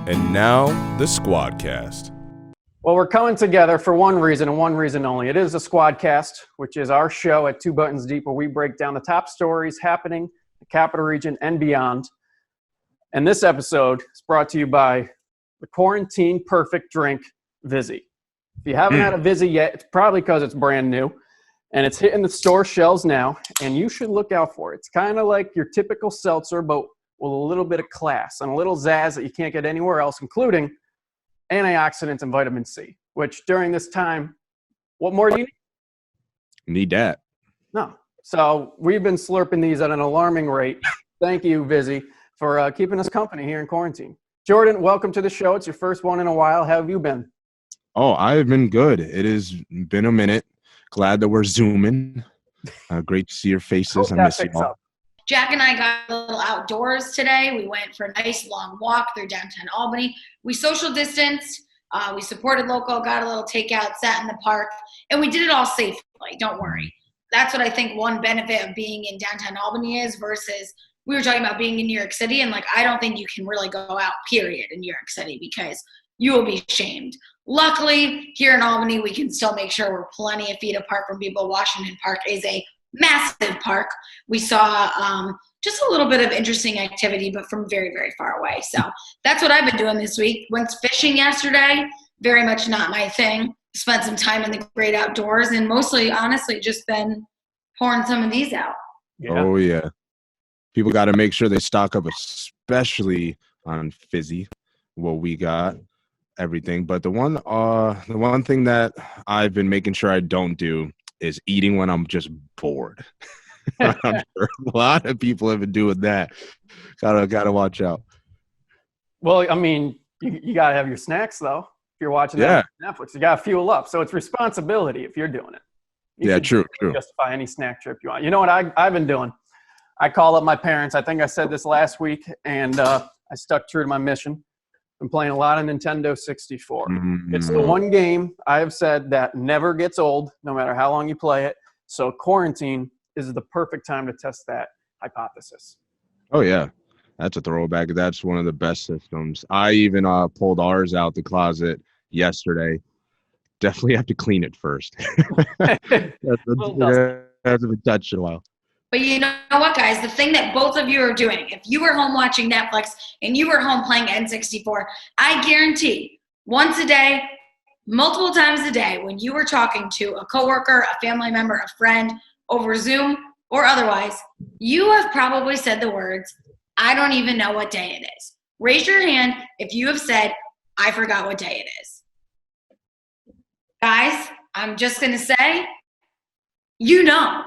And now, the Squadcast. Well, we're coming together for one reason and one reason only. It is the Squadcast, which is our show at 2 Buttons Deep, where we break down the top stories happening in the Capital Region and beyond. And this episode is brought to you by the Quarantine Perfect Drink, Vizzy. If you haven't had a Vizzy yet, it's probably because it's brand new. And it's hitting the store shelves now, and you should look out for it. It's kind of like your typical seltzer, but with a little bit of class and a little zazz that you can't get anywhere else, including antioxidants and vitamin C, which during this time, what more do you need? Need that. No. So we've been slurping these at an alarming rate. Thank you, Vizzy, for keeping us company here in quarantine. Jordan, welcome to the show. It's your first one in a while. How have you been? Oh, I've been good. It has been a minute. Glad that we're Zooming. Great to see your faces. I miss you all. Jack and I got a little outdoors today. We went for a nice long walk through downtown Albany. We social distanced. We supported local, got a little takeout, sat in the park, and we did it all safely. Don't worry. That's what I think one benefit of being in downtown Albany is versus we were talking about being in New York City. And I don't think you can really go out, period, in New York City because you will be shamed. Luckily, here in Albany, we can still make sure we're plenty of feet apart from people. Washington Park is a massive park. We saw just a little bit of interesting activity, but from very, very far away. So that's what I've been doing this week. Went fishing yesterday. Very much not my thing. Spent some time in the great outdoors and mostly, honestly, just been pouring some of these out. Yeah. Oh, yeah. People got to make sure they stock up, especially on Fizzy, what we got, everything. But the one thing that I've been making sure I don't do is eating when I'm just bored. I'm sure a lot of people have been doing that. Gotta watch out. Well, I mean, you gotta have your snacks though. If you're watching that on Netflix, you gotta fuel up. So it's responsibility if you're doing it. True. Justify any snack trip you want. You know what I've been doing? I call up my parents. I think I said this last week, and I stuck true to my mission. I'm playing a lot of Nintendo 64. Mm-hmm. It's the one game I have said that never gets old, no matter how long you play it. So quarantine is the perfect time to test that hypothesis. Oh, yeah. That's a throwback. That's one of the best systems. I even pulled ours out the closet yesterday. Definitely have to clean it first. Hasn't been touched in a while. But you know what, guys? The thing that both of you are doing, if you were home watching Netflix and you were home playing N64, I guarantee once a day, multiple times a day, when you were talking to a coworker, a family member, a friend over Zoom or otherwise, you have probably said the words, I don't even know what day it is. Raise your hand if you have said, I forgot what day it is. Guys, I'm just going to say, you know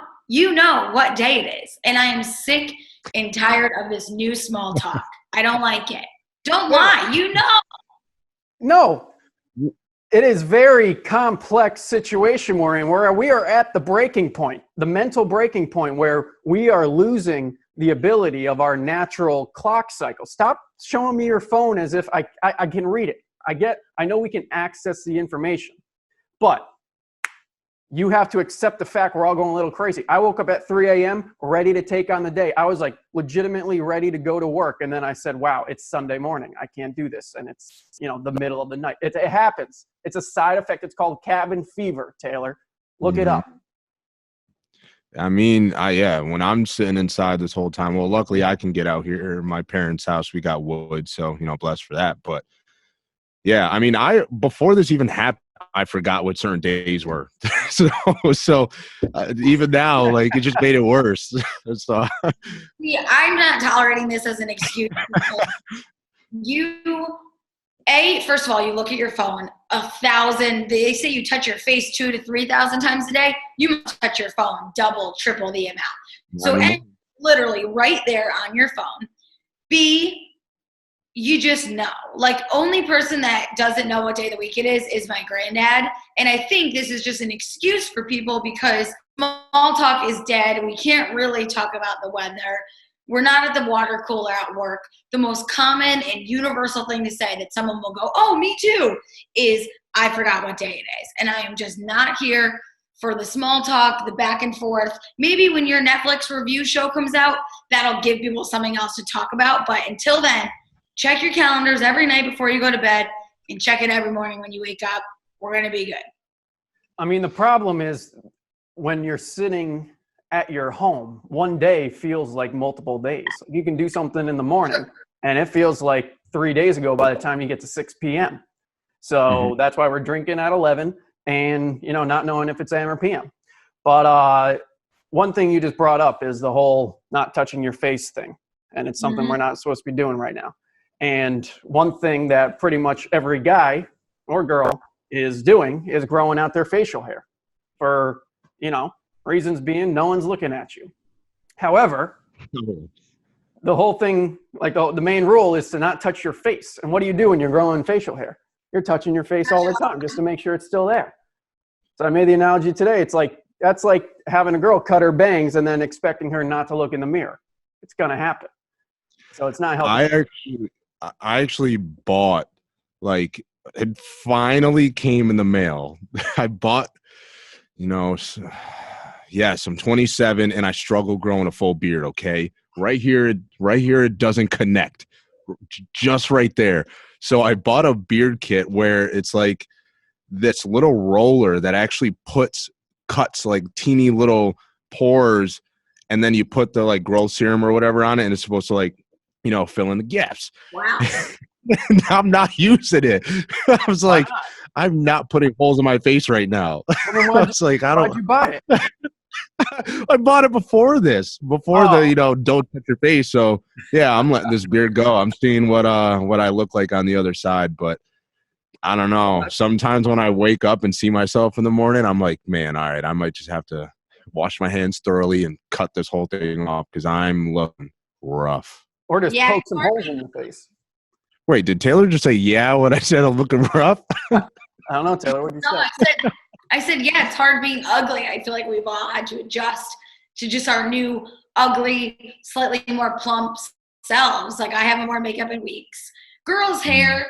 what day it is. And I am sick and tired of this new small talk. I don't like it. Don't lie. You know. No. It is very complex situation we're in, where we are at the breaking point, the mental breaking point where we are losing the ability of our natural clock cycle. Stop showing me your phone as if I can read it. I know we can access the information, but you have to accept the fact we're all going a little crazy. I woke up at 3 a.m. ready to take on the day. I was legitimately ready to go to work. And then I said, wow, it's Sunday morning. I can't do this. And it's, the middle of the night. It happens. It's a side effect. It's called cabin fever, Taylor. Look it up. I mean, when I'm sitting inside this whole time, well, luckily I can get out here. My parents' house, we got wood. So, blessed for that. But yeah, I mean, before this even happened, I forgot what certain days were. so even now, it just made it worse. So yeah, I'm not tolerating this as an excuse. First of all, you look at your phone 1,000. They say you touch your face 2,000 to 3,000 times a day. You must touch your phone double, triple the amount. So A, literally right there on your phone. B, you just know. Only person that doesn't know what day of the week it is my granddad. And I think this is just an excuse for people because small talk is dead. We can't really talk about the weather. We're not at the water cooler at work. The most common and universal thing to say that someone will go, oh, me too, is I forgot what day it is. And I am just not here for the small talk, the back and forth. Maybe when your Netflix review show comes out, that'll give people something else to talk about. But until then, check your calendars every night before you go to bed and check it every morning when you wake up. We're going to be good. I mean, the problem is when you're sitting at your home, one day feels like multiple days. You can do something in the morning and it feels like 3 days ago by the time you get to 6 p.m. So that's why we're drinking at 11 and, you know, not knowing if it's AM or PM. But one thing you just brought up is the whole not touching your face thing. And it's something we're not supposed to be doing right now. And one thing that pretty much every guy or girl is doing is growing out their facial hair for, you know, reasons being no one's looking at you. However, the whole thing, like the main rule is to not touch your face. And what do you do when you're growing facial hair? You're touching your face all the time just to make sure it's still there. So I made the analogy today. It's like, that's like having a girl cut her bangs and then expecting her not to look in the mirror. It's going to happen. So it's not helping. I actually bought, like, it finally came in the mail. I bought, you know, yes, I'm 27 and I struggle growing a full beard. Okay. Right here, it doesn't connect. Just right there. So I bought a beard kit where it's like this little roller that actually cuts like teeny little pores, and then you put the like growth serum or whatever on it, and it's supposed to, like, you know, fill in the gaps. Wow. I'm not using it. I was like, I'm not putting holes in my face right now. I was like, Why'd you buy it? I bought it before the, you know, don't touch your face. So yeah, I'm letting this beard go. I'm seeing what I look like on the other side, but I don't know. Sometimes when I wake up and see myself in the morning, I'm like, man, all right, I might just have to wash my hands thoroughly and cut this whole thing off because I'm looking rough. Or just poke some holes in your face. Wait, did Taylor just say, yeah, when I said I'm looking rough? I don't know, Taylor. What did you say? I said, yeah, it's hard being ugly. I feel like we've all had to adjust to just our new, ugly, slightly more plump selves. Like, I haven't worn makeup in weeks. Girls' hair,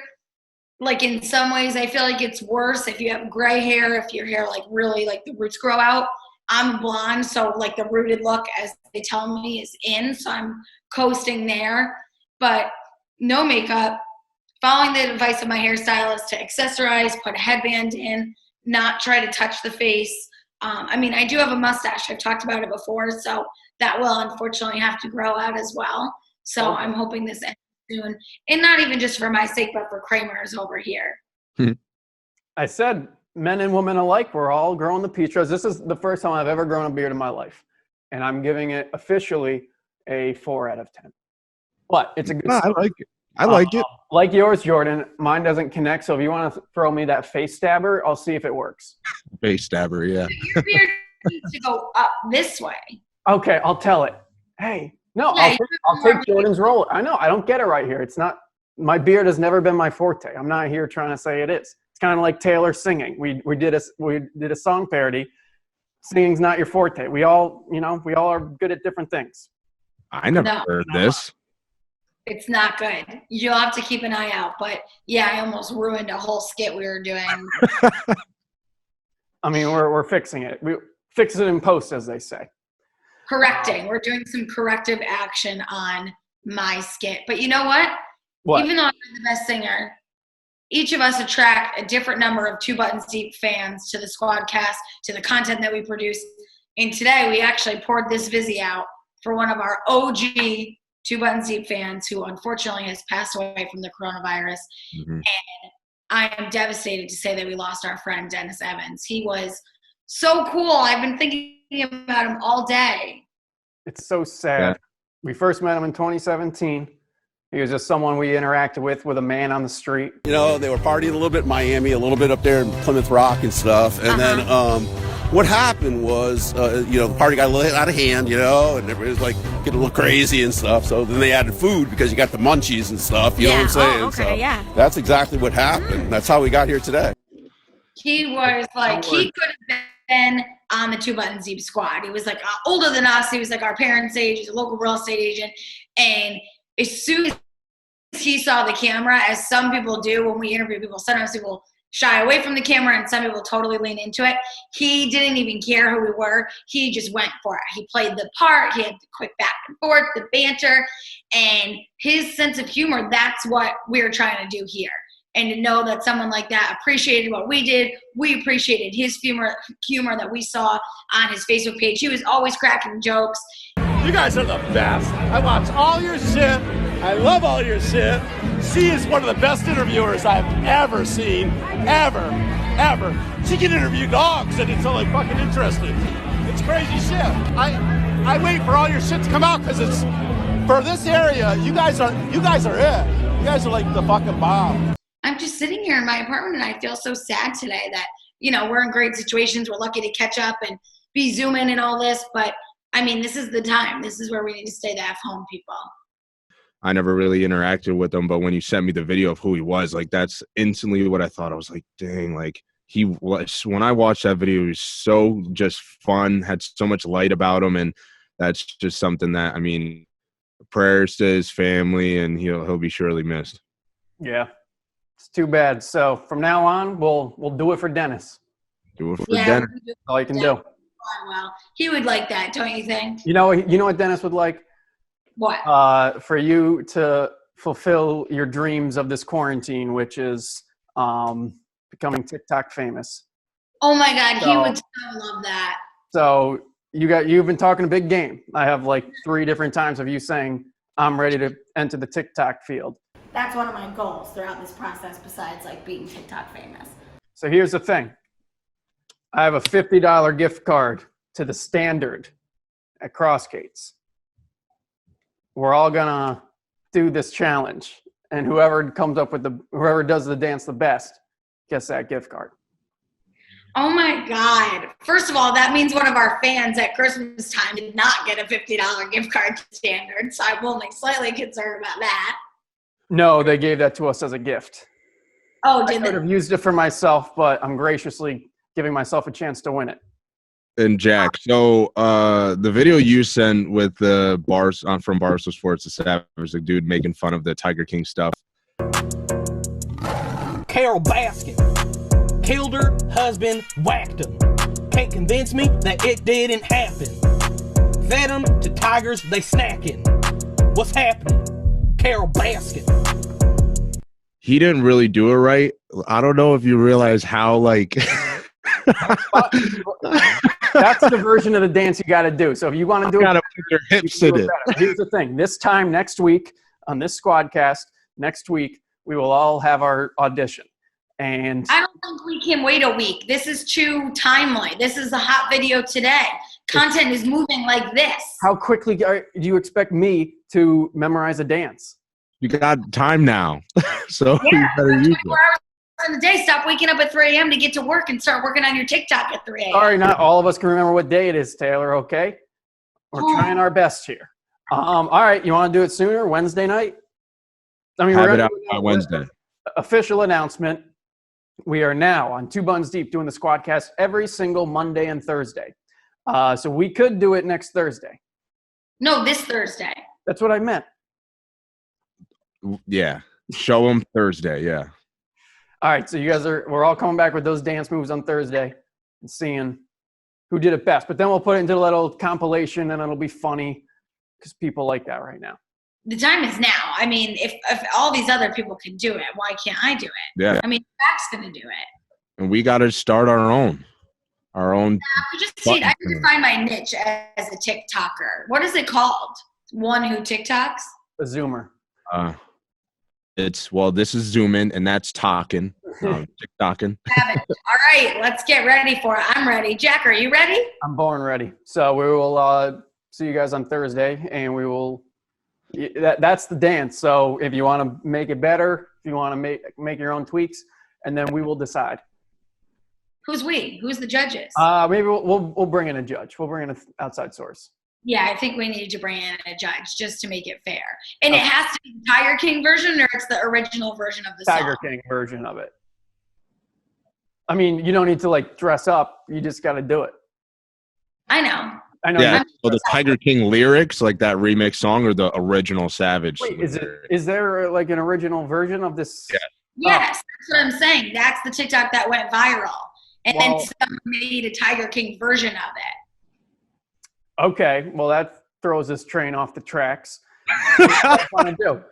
like, in some ways, I feel like it's worse if you have gray hair, if your hair, like, really, like, the roots grow out. I'm blonde, so, like, the rooted look, as they tell me, is in, so I'm coasting there. But no makeup, following the advice of my hairstylist to accessorize, put a headband in, not try to touch the face. I mean, I do have a mustache. I've talked about it before, so that will unfortunately have to grow out as well. So I'm hoping this ends soon. And not even just for my sake, but for Kramer's over here. I said men and women alike, we're all growing the peach rose. This is the first time I've ever grown a beard in my life. And I'm giving it officially a 4 out of 10. But it's a good I like it. I like it. Like yours, Jordan, mine doesn't connect. So if you want to throw me that face stabber, I'll see if it works. Face stabber, yeah. Your beard needs to go up this way. Okay, I'll tell it. Hey, no, Yeah, I'll take Jordan's role. I know, I don't get it right here. It's not, my beard has never been my forte. I'm not here trying to say it is. It's kind of like Taylor singing. We did a song parody. Singing's not your forte. We all are good at different things. I never heard this. It's not good. You'll have to keep an eye out. But yeah, I almost ruined a whole skit we were doing. I mean, we're fixing it. We fix it in post, as they say. Correcting. We're doing some corrective action on my skit. But you know what? What? Even though I'm the best singer, each of us attract a different number of 2 Buttons Deep fans to the Squadcast, to the content that we produce. And today we actually poured this Vizzy out for one of our OG 2 Buttons Deep fans who unfortunately has passed away from the coronavirus. And I am devastated to say that we lost our friend Dennis Evans. He was so cool. I've been thinking about him all day. It's so sad. Yeah. We first met him in 2017. He was just someone we interacted with a man on the street. You know, they were partying a little bit in Miami, a little bit up there in Plymouth Rock and stuff. And then what happened was, the party got a little out of hand, and everybody was like getting a little crazy and stuff. So then they added food because you got the munchies and stuff. You know what I'm saying? Oh, okay, so yeah. That's exactly what happened. That's how we got here today. He was like, he could have been on the 2 Buttons Deep squad. He was like older than us. He was like our parents' age. He's a local real estate agent. And as soon as he saw the camera, as some people do when we interview people, sometimes people shy away from the camera and some people totally lean into it. He didn't even care who we were. He just went for it. He played the part. He had the quick back and forth, the banter, and his sense of humor. That's what we're trying to do here. And to know that someone like that appreciated what we did, we appreciated his humor that we saw on his Facebook page. He was always cracking jokes. You guys are the best. I watch all your shit. I love all your shit. She is one of the best interviewers I've ever seen. Ever. She can interview dogs and it's so like fucking interesting. It's crazy shit. I wait for all your shit to come out because it's for this area, you guys are it. You guys are like the fucking bomb. I'm just sitting here in my apartment and I feel so sad today that, we're in great situations. We're lucky to catch up and be Zooming and all this, but I mean, this is the time. This is where we need to stay the F home, people. I never really interacted with him, but when you sent me the video of who he was, like that's instantly what I thought. I was like, dang, like he was, when I watched that video, he was so just fun, had so much light about him. And that's just something that, I mean, prayers to his family and he'll be surely missed. Yeah, it's too bad. So from now on, we'll do it for Dennis. Do it for Dennis. That's all you can do. Well, he would like that, don't you think? You know what Dennis would like? What? For you to fulfill your dreams of this quarantine, which is becoming TikTok famous. Oh my God, he would so love that. So you've been talking a big game. I have like 3 different times of you saying, I'm ready to enter the TikTok field. That's one of my goals throughout this process besides like being TikTok famous. So here's the thing. I have a $50 gift card to the Standard at Crossgates. We're all gonna do this challenge, and whoever does the dance the best gets that gift card. Oh my God. First of all, that means one of our fans at Christmas time did not get a $50 gift card to Standard, so I'm only slightly concerned about that. No, they gave that to us as a gift. Oh, I could have used it for myself, but I'm graciously giving myself a chance to win it. And Jack, so the video you sent with the bars from Barstool Sports, the Savage, the dude making fun of the Tiger King stuff. Carol Baskin killed her husband, whacked him. Can't convince me that it didn't happen. Fed them to tigers, they snacking. What's happening? Carol Baskin. He didn't really do it right. I don't know if you realize how like. That's the version of the dance you got to do. So if you want to do it, gotta put your hips in it. Here's the thing. This time next week on this Squadcast, next week we will all have our audition. And I don't think we can wait a week. This is too timely. This is a hot video today. Content is moving like this. How quickly do you expect me to memorize a dance? You got time now, so Yeah, you better use 24 it. hours in the day. Stop waking up at 3 a.m. to get to work and start working on your TikTok at 3 a.m. Sorry, not all of us can remember what day it is, Taylor, okay? We're trying our best here. All right, you want to do it sooner, Wednesday night? I mean, Have it out by Wednesday. Official announcement. We are now on 2 Buns Deep doing the Squadcast every single Monday and Thursday. So we could do it next Thursday. No, this Thursday. That's what I meant. Yeah, show them Thursday. Yeah. All right, so we're all coming back with those dance moves on Thursday and seeing who did it best. But then we'll put it into a little compilation and it'll be funny because people like that right now. The time is now. I mean, if all these other people can do it, why can't I do it? Yeah. I mean, Jack's going to do it. And we got to start our own. I just need to find my niche as a TikToker. What is it called? One who TikToks? A Zoomer. This is zooming and that's talking. TikToking. All right, let's get ready for it. I'm ready. Jack, are you ready? I'm born ready. So we will see you guys on Thursday, and we will. That's the dance. So if you want to make it better, if you want to make your own tweaks, and then we will decide. Who's we? Who's the judges? Maybe we'll bring in a judge. We'll bring in an outside source. Yeah, I think we need to bring in a judge just to make it fair. And it has to be the Tiger King version, or it's the original version of the Tiger song? King version of it. I mean, you don't need to like dress up. You just got to do it. I know. Yeah. So the Tiger King lyrics, like that remix song, or the original Savage? Wait, is there like an original version of this? Yes, that's what I'm saying. That's the TikTok that went viral. And then Well- someone made a Tiger King version of it. Okay, well, that throws this train off the tracks. What do you want to do?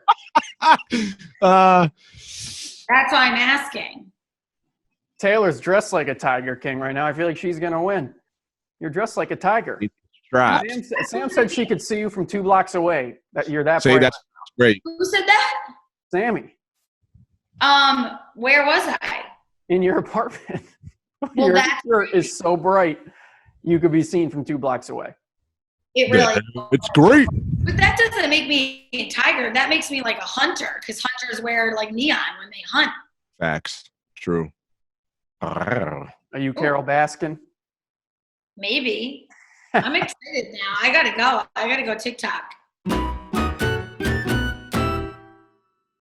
That's why I'm asking. Taylor's dressed like a Tiger King right now. I feel like she's going to win. You're dressed like a tiger. Straps. Sam said she could see you from 2 blocks away. That you're that Say bright. that's great. Who said that? Sammy, Where was I? in your apartment. Well, Your that's shirt is so bright, you could be seen from 2 blocks away. It really. It's great. But that doesn't make me a tiger. That makes me like a hunter, because hunters wear like neon when they hunt. Facts. True. Are you Carol Baskin? Maybe. I'm excited now. I gotta go TikTok.